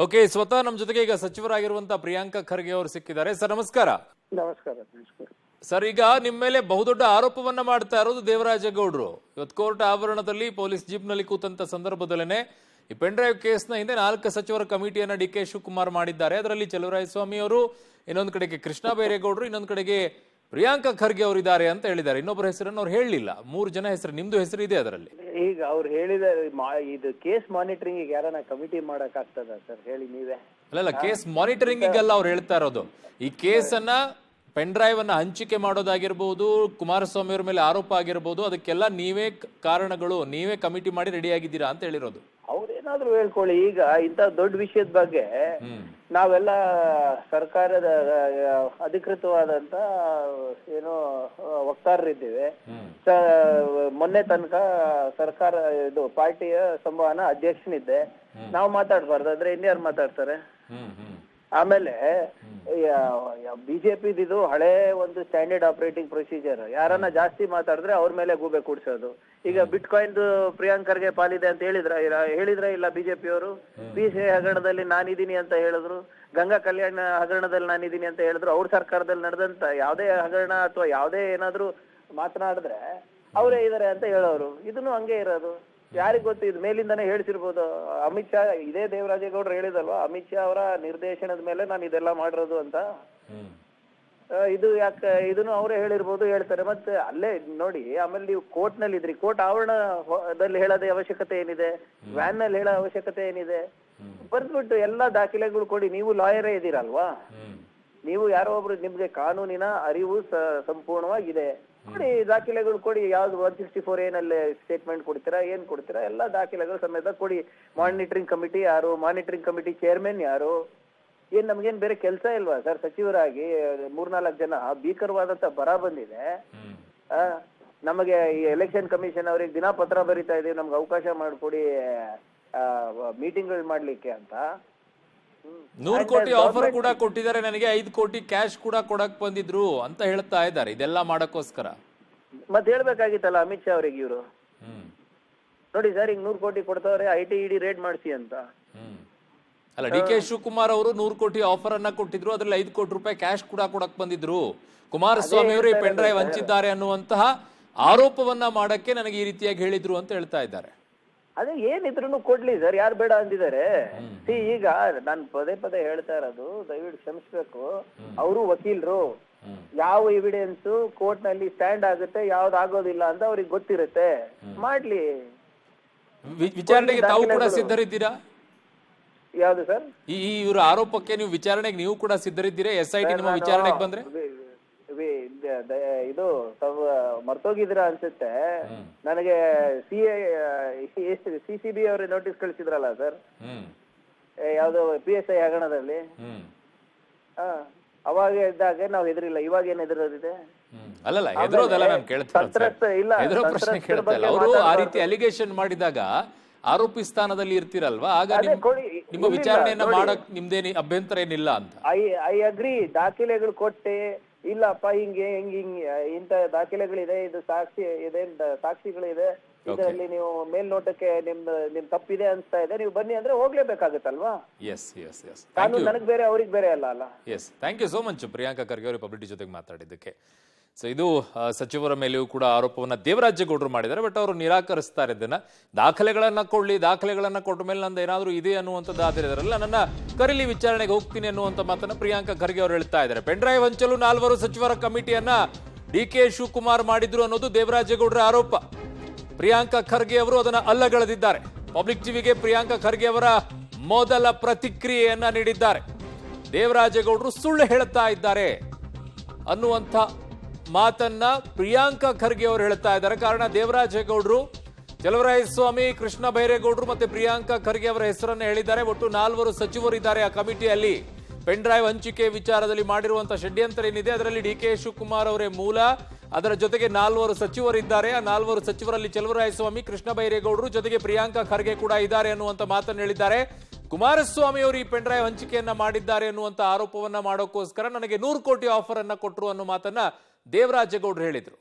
Okay, ಸ್ವತಃ ನಮ್ಮ ಜೊತೆಗೆ ಈಗ ಸಚಿವರಾಗಿರುವಂತಹ ಪ್ರಿಯಾಂಕಾ ಖರ್ಗೆ ಅವರು ಸಿಕ್ಕಿದ್ದಾರೆ. ಸರ್ ನಮಸ್ಕಾರ. ನಮಸ್ಕಾರ. ಸರ್, ಈಗ ನಿಮ್ಮ ಮೇಲೆ ಬಹುದೊಡ್ಡ ಆರೋಪವನ್ನ ಮಾಡ್ತಾ ಇರೋದು ದೇವರಾಜೇಗೌಡರು. ಇವತ್ತು ಕೋರ್ಟ್ ಆವರಣದಲ್ಲಿ ಪೊಲೀಸ್ ಜೀಪ್ ನಲ್ಲಿ ಕೂತಂತ ಸಂದರ್ಭದಲ್ಲೇನೆ ಈ ಪೆನ್ ಡ್ರೈವ್ ಕೇಸ್ನ ಹಿಂದೆ 4 ಸಚಿವರ ಕಮಿಟಿಯನ್ನ ಡಿ ಕೆ ಶಿವಕುಮಾರ್ ಮಾಡಿದ್ದಾರೆ. ಅದರಲ್ಲಿ ಚಲುವರಾಯಸ್ವಾಮಿ ಅವರು, ಇನ್ನೊಂದು ಕಡೆಗೆ ಕೃಷ್ಣ ಬೈರೇಗೌಡರು, ಇನ್ನೊಂದು ಕಡೆಗೆ ಪ್ರಿಯಾಂಕಾ ಖರ್ಗೆ ಅವರು ಇದ್ದಾರೆ ಅಂತ ಹೇಳಿದ್ದಾರೆ. ಇನ್ನೊಬ್ಬರ ಹೆಸರನ್ನು ಅವ್ರು ಹೇಳಲಿಲ್ಲ. 3 ಜನ ಹೆಸರು, ನಿಮ್ದು ಹೆಸರು ಇದೆ ಅದರಲ್ಲಿ. ಈಗ ಅವ್ರು ಹೇಳಿದ ಇದು ಕೇಸ್ ಮಾನಿಟರಿಂಗ್ ಯಾರನ್ನ ಕಮಿಟಿ ಮಾಡಕ್ ಆಗ್ತದ ಸರ್, ಹೇಳಿ ನೀವೇ. ಅಲ್ಲ, ಕೇಸ್ ಮಾನಿಟರಿಂಗ್ ಅವ್ರು ಹೇಳ್ತಾ ಇರೋದು ಈ ಕೇಸನ್ನ ಪೆನ್ ಡ್ರೈವ್ ಅನ್ನ ಹಂಚಿಕೆ ಮಾಡೋದಾಗಿರ್ಬೋದು, ಕುಮಾರಸ್ವಾಮಿ ಅವರ ಮೇಲೆ ಆರೋಪ ಆಗಿರ್ಬೋದು, ಅದಕ್ಕೆಲ್ಲ ನೀವೇ ಕಾರಣಗಳು, ನೀವೇ ಕಮಿಟಿ ಮಾಡಿ ರೆಡಿ ಆಗಿದ್ದೀರಾ ಅಂತ ಹೇಳಿರೋದು. ಅವ್ರೇನಾದ್ರೂ ಹೇಳ್ಕೊಳ್ಳಿ. ಈಗ ಇಂತ ದೊಡ್ಡ ವಿಷಯದ ಬಗ್ಗೆ ನಾವೆಲ್ಲ ಸರ್ಕಾರದ ಅಧಿಕೃತವಾದಂತ ಏನೋ ವಕ್ತಾರರಿದ್ದೇವೆ. ಮೊನ್ನೆ ತನಕ ಸರ್ಕಾರ ಇದು ಪಾರ್ಟಿಯ ಸಂವಹನ ಅಧ್ಯಕ್ಷನಿದ್ದೆ. ನಾವು ಮಾತಾಡ್ಬಾರ್ದು ಅಂದ್ರೆ ಇನ್ಯಾರು ಮಾತಾಡ್ತಾರೆ? ಆಮೇಲೆ ಬಿಜೆಪಿದು ಹಳೆ ಒಂದು ಸ್ಟ್ಯಾಂಡರ್ಡ್ ಆಪರೇಟಿಂಗ್ ಪ್ರೊಸೀಜರ್, ಯಾರನ್ನ ಜಾಸ್ತಿ ಮಾತಾಡಿದ್ರೆ ಅವ್ರ ಮೇಲೆ ಗೂಬೆ ಕೂಡ್ಸೋದು. ಈಗ ಬಿಟ್ ಕಾಯಿನ್ ಪ್ರಿಯಾಂಕರ್ಗೆ ಪಾಲಿದೆ ಅಂತ ಹೇಳಿದ್ರ ಇಲ್ಲ ಬಿಜೆಪಿಯವರು. PCI ಹಗರಣದಲ್ಲಿ ನಾನಿದ್ದೀನಿ ಅಂತ ಹೇಳಿದ್ರು, ಗಂಗಾ ಕಲ್ಯಾಣ ಹಗರಣದಲ್ಲಿ ನಾನಿದ್ದೀನಿ ಅಂತ ಹೇಳಿದ್ರು. ಅವ್ರ ಸರ್ಕಾರದಲ್ಲಿ ನಡೆದಂತ ಯಾವುದೇ ಹಗರಣ ಅಥವಾ ಯಾವುದೇ ಏನಾದ್ರು ಮಾತನಾಡಿದ್ರೆ ಅವರೇ ಇದಾರೆ ಅಂತ ಹೇಳೋರು. ಇದನ್ನು ಹಂಗೆ ಇರೋದು. ಯಾರಿಗ್ ಗೊತ್ತು? ಇದು ಮೇಲಿಂದಾನೇ ಹೇಳ್ತಿರ್ಬೋದು. ಅಮಿತ್ ಶಾ, ಇದೇ ದೇವರಾಜೇಗೌಡರು ಹೇಳಿದಲ್ವಾ, ಅಮಿತ್ ಶಾ ಅವರ ನಿರ್ದೇಶನದ ಮೇಲೆ ನಾನು ಇದೆಲ್ಲ ಮಾಡಿರೋದು ಅಂತ. ಇದು ಯಾಕೆ ಇದನ್ನು ಅವರೇ ಹೇಳಿರ್ಬೋದು, ಹೇಳ್ತಾರೆ. ಮತ್ತೆ ಅಲ್ಲೇ ನೋಡಿ, ಆಮೇಲೆ ನೀವು ಕೋರ್ಟ್ ನಲ್ಲಿ ಇದ್ರಿ, ಕೋರ್ಟ್ ಆವರಣದಲ್ಲಿ ಹೇಳೋದೇ ಅವಶ್ಯಕತೆ ಏನಿದೆ? ವ್ಯಾನ್ ನಲ್ಲಿ ಹೇಳೋ ಅವಶ್ಯಕತೆ ಏನಿದೆ? ಬರ್ದ್ಬಿಟ್ಟು ಎಲ್ಲಾ ದಾಖಲೆಗಳು ಕೊಡಿ. ನೀವು ಲಾಯರೇ ಇದ್ದೀರಲ್ವಾ, ನೀವು ಯಾರೋ ಒಬ್ರು, ನಿಮ್ಗೆ ಕಾನೂನಿನ ಅರಿವು ಸಂಪೂರ್ಣವಾಗಿದೆ. ಕೊಡಿ ದಾಖಲೆಗಳು ಕೊಡಿ. ಯಾವ್ದು 164 ಏನಲ್ಲಿ ಸ್ಟೇಟ್ಮೆಂಟ್ ಕೊಡ್ತೀರಾ, ಏನ್ ಕೊಡ್ತೀರಾ, ಎಲ್ಲಾ ದಾಖಲೆಗಳು ಸಮೇತ ಕೊಡಿ. ಮಾನಿಟರಿಂಗ್ ಕಮಿಟಿ ಯಾರು, ಮಾನಿಟರಿಂಗ್ ಕಮಿಟಿ ಚೇರ್ಮನ್ ಯಾರು? ಏನ್ ನಮ್ಗೇನ್ ಬೇರೆ ಕೆಲಸ ಇಲ್ವಾ ಸರ್? ಸಚಿವರಾಗಿ 3-4 ಜನ ಭೀಕರವಾದಂತ ಬರ ಬಂದಿದೆ. ನಮಗೆ ಈ ಎಲೆಕ್ಷನ್ ಕಮಿಷನ್ ಅವ್ರಿಗೆ ದಿನ ಪತ್ರ ಬರಿತಾ ಇದೀವಿ, ನಮ್ಗೆ ಅವಕಾಶ ಮಾಡಿಕೊಡಿ ಮೀಟಿಂಗ್ಗಳು ಮಾಡ್ಲಿಕ್ಕೆ ಅಂತ. 100 ಕೋಟಿ ಆಫರ್ ಕೂಡ ಕೊಟ್ಟಿದ್ದಾರೆ, ನನಗೆ 5 ಕೋಟಿ ಕ್ಯಾಶ್ ಕೂಡ ಕೊಡಕ್ ಬಂದಿದ್ರು ಅಂತ ಹೇಳ್ತಾ ಇದ್ದಾರೆ. ಇದೆಲ್ಲ ಮಾಡಕ್ಕೋಸ್ಕರ ಮತ್ತೆ ಹೇಳ್ಬೇಕಾಗಿತ್ತಲ್ಲ ಅಮಿತ್ ಶಾ ಅವ್ರಿಗೆ. ಇವರು ನೋಡಿ ಸರ್, ಈಗ 100 ಕೋಟಿ ಕೊಡ್ತಾವ್ರೆ, IT ED ರೇಡ್ ಮಾಡಿಸಿ ಅಂತ. ಅಲ್ಲ, ಡಿ ಕೆ ಶಿವಕುಮಾರ್ ಅವರು 100 ಕೋಟಿ ಆಫರ್ ಅನ್ನ ಕೊಟ್ಟಿದ್ರು, ಅದ್ರಲ್ಲಿ 5 ಕೋಟಿ ರೂಪಾಯಿ ಕ್ಯಾಶ್ ಕೂಡ ಕೊಡಕ್ ಬಂದಿದ್ರು. ಕುಮಾರಸ್ವಾಮಿ ಅವರು ಈ ಪೆನ್ ಡ್ರೈವ್ ಹಂಚಿದ್ದಾರೆ ಅನ್ನುವಂತಹ ಆರೋಪವನ್ನ ಮಾಡಕ್ಕೆ ನನಗೆ ಈ ರೀತಿಯಾಗಿ ಹೇಳಿದ್ರು ಅಂತ ಹೇಳ್ತಾ ಇದ್ದಾರೆ. ಅದೇ ಏನಿದ್ರು ಕೊಡ್ಲಿ ಸರ್, ಯಾರು ಬೇಡ ಅಂದಿದ್ದಾರೆ? ಈಗ ನಾನು ಪದೇ ಪದೇ ಹೇಳ್ತಾ ಇರೋದು, ದಯವಿಟ್ಟು ಕ್ಷಮಿಸ್ಬೇಕು. ಅವರು ವಕೀಲರು, ಯಾವ ಎವಿಡೆನ್ಸ್ ಕೋರ್ಟ್ ನಲ್ಲಿ ಸ್ಟ್ಯಾಂಡ್ ಆಗುತ್ತೆ, ಯಾವ್ದು ಆಗೋದಿಲ್ಲ ಅಂತ ಅವ್ರಿಗೆ ಗೊತ್ತಿರುತ್ತೆ. ಮಾಡ್ಲಿ. ವಿಚಾರಣೆಗೆ ತಾವು ಕೂಡ ಸಿದ್ಧರಿದ್ದೀರಾ? ಯಾವ್ದು ಸರ್? ಈ ಇವರ ಆರೋಪಕ್ಕೆ ನೀವು ವಿಚಾರಣೆಗೆ ನೀವು ಕೂಡ ಸಿದ್ಧರಿದ್ದೀರಾ? SIT ನಿಮ್ಮ ವಿಚಾರಣೆಗೆ ಬಂದ್ರೆ ಇದು ಮರ್ತೋಗಿದ್ರ ಅನ್ಸುತ್ತೆ. ನನಗೆ CCB ಅವ್ರಿಗೆ ನೋಟಿಸ್ ಕಳಿಸಿದ್ರಲ್ಲ ಸರ್, ಯಾವ್ದು PSI ಹಗರಣದಲ್ಲಿ. ಅವಾಗ ಇದ್ದಾಗ ನಾವ್ ಹೆದರಿಲ್ಲ, ಇವಾಗ ಏನ್ ಹೆದರೋದಿದೆ? ಅಲ್ಲಲ್ಲ, ಹೆದರೋದಲ್ಲ, ನಾನು ಕೇಳ್ತಾ ಇಲ್ಲ. ಅವರು ಆ ರೀತಿ ಅಲಿಗೇಷನ್ ಮಾಡಿದಾಗ ಆರೋಪಿ ಸ್ಥಾನದಲ್ಲಿ ಇರ್ತೀರಲ್ವಾ, ಆಗ ನಿಮ್ಮ ವಿಚಾರಣೆಯನ್ನ ಮಾಡಕ್ ನಿಮ್ದೇನಿ ಅಭ್ಯಂತರ ಏನಿಲ್ಲ ಅಂತ. I agree. ದಾಖಲೆಗಳು ಕೊಟ್ಟೆ, ಇಲ್ಲಪ್ಪ ಹಿಂಗೆ ಇಂತ ದಾಖಲೆಗಳಿದೆ, ಇದು ಸಾಕ್ಷಿ ಇದೆ, ಸಾಕ್ಷಿಗಳಿದೆ, ಇದರಲ್ಲಿ ನೀವು ಮೇಲ್ನೋಟಕ್ಕೆ ನಿಮ್ ತಪ್ಪಿದೆ ಅನ್ಸ್ತಾ ಇದೆ, ನೀವು ಬನ್ನಿ ಅಂದ್ರೆ ಹೋಗ್ಲೇಬೇಕಾಗತ್ತಲ್ವಾ? ಎಸ್ ಎಸ್ ಎಸ್ ಕಾನೂನು ನನಗ್ ಬೇರೆ, ಅವ್ರಿಗೆ ಬೇರೆ ಅಲ್ಲ. Yes, thank you so much Priyanka Kharge ಅವರು ಪಬ್ಲಿಕ್ ಜೊತೆಗೆ ಮಾತಾಡಿದ್ದಕ್ಕೆ. ಸೊ ಇದು ಸಚಿವರ ಮೇಲೆಯೂ ಕೂಡ ಆರೋಪವನ್ನ ದೇವರಾಜೇಗೌಡರು ಮಾಡಿದ್ದಾರೆ. ಬಟ್ ಅವರು ನಿರಾಕರಿಸ್ತಾರೆ. ಇದನ್ನ ದಾಖಲೆಗಳನ್ನ ಕೊಡ್ಲಿ, ದಾಖಲೆಗಳನ್ನ ಕೊಟ್ಟ ಮೇಲೆ ನಂದು ಏನಾದ್ರು ಇದೆ ಅನ್ನುವಂಥದ್ದು ಆದ್ರಲ್ಲ, ನನ್ನ ಕರೀಲಿ, ವಿಚಾರಣೆಗೆ ಹೋಗ್ತೀನಿ ಅನ್ನುವಂಥ ಮಾತನ್ನ ಪ್ರಿಯಾಂಕಾ ಖರ್ಗೆ ಅವರು ಹೇಳ್ತಾ ಇದ್ದಾರೆ. ಪೆನ್ ಡ್ರೈವ್ ಹಂಚಲು 4 ಸಚಿವರ ಕಮಿಟಿಯನ್ನ DK ಶಿವಕುಮಾರ್ ಮಾಡಿದ್ರು ಅನ್ನೋದು ದೇವರಾಜೇಗೌಡರ ಆರೋಪ. ಪ್ರಿಯಾಂಕಾ ಖರ್ಗೆ ಅವರು ಅದನ್ನ ಅಲ್ಲಗಳೆದಿದ್ದಾರೆ. ಪಬ್ಲಿಕ್ ಟಿವಿಗೆ ಪ್ರಿಯಾಂಕಾ ಖರ್ಗೆ ಅವರ ಮೊದಲ ಪ್ರತಿಕ್ರಿಯೆಯನ್ನ ನೀಡಿದ್ದಾರೆ. ದೇವರಾಜೇಗೌಡರು ಸುಳ್ಳು ಹೇಳ್ತಾ ಇದ್ದಾರೆ ಅನ್ನುವಂಥ ಮಾತನ್ನ ಪ್ರಿಯಾಂಕಾ ಖರ್ಗೆ ಅವರು ಹೇಳ್ತಾ ಇದ್ದಾರೆ. ಕಾರಣ, ದೇವರಾಜೇಗೌಡರು, ಚಲುವರಾಯಸ್ವಾಮಿ, ಕೃಷ್ಣ ಬೈರೇಗೌಡರು ಮತ್ತೆ ಪ್ರಿಯಾಂಕಾ ಖರ್ಗೆ ಅವರ ಹೆಸರನ್ನು ಹೇಳಿದ್ದಾರೆ. ಒಟ್ಟು 4 ಸಚಿವರು ಇದ್ದಾರೆ ಆ ಕಮಿಟಿಯಲ್ಲಿ. ಪೆನ್ ಡ್ರೈವ್ ಹಂಚಿಕೆ ವಿಚಾರದಲ್ಲಿ ಮಾಡಿರುವಂತಹ ಷಡ್ಯಂತ್ರ ಏನಿದೆ ಅದರಲ್ಲಿ DK ಶಿವಕುಮಾರ್ ಅವರೇ ಮೂಲ. ಅದರ ಜೊತೆಗೆ 4 ಸಚಿವರಿದ್ದಾರೆ. ಆ 4 ಸಚಿವರಲ್ಲಿ ಚಲುವರಾಯಸ್ವಾಮಿ, ಕೃಷ್ಣ ಬೈರೇಗೌಡರು, ಜೊತೆಗೆ ಪ್ರಿಯಾಂಕಾ ಖರ್ಗೆ ಕೂಡ ಇದ್ದಾರೆ ಅನ್ನುವಂತ ಮಾತನ್ನು ಹೇಳಿದ್ದಾರೆ. ಕುಮಾರಸ್ವಾಮಿ ಅವರು ಈ ಪೆನ್ ಡ್ರೈವ್ ಹಂಚಿಕೆಯನ್ನ ಮಾಡಿದ್ದಾರೆ ಅನ್ನುವಂತ ಆರೋಪವನ್ನ ಮಾಡೋಕ್ಕೋಸ್ಕರ ನನಗೆ 100 ಕೋಟಿ ಆಫರ್ ಅನ್ನ ಕೊಟ್ಟರು ಅನ್ನೋ ಮಾತನ್ನ ದೇವರಾಜೇಗೌಡರು ಹೇಳಿದ್ರು.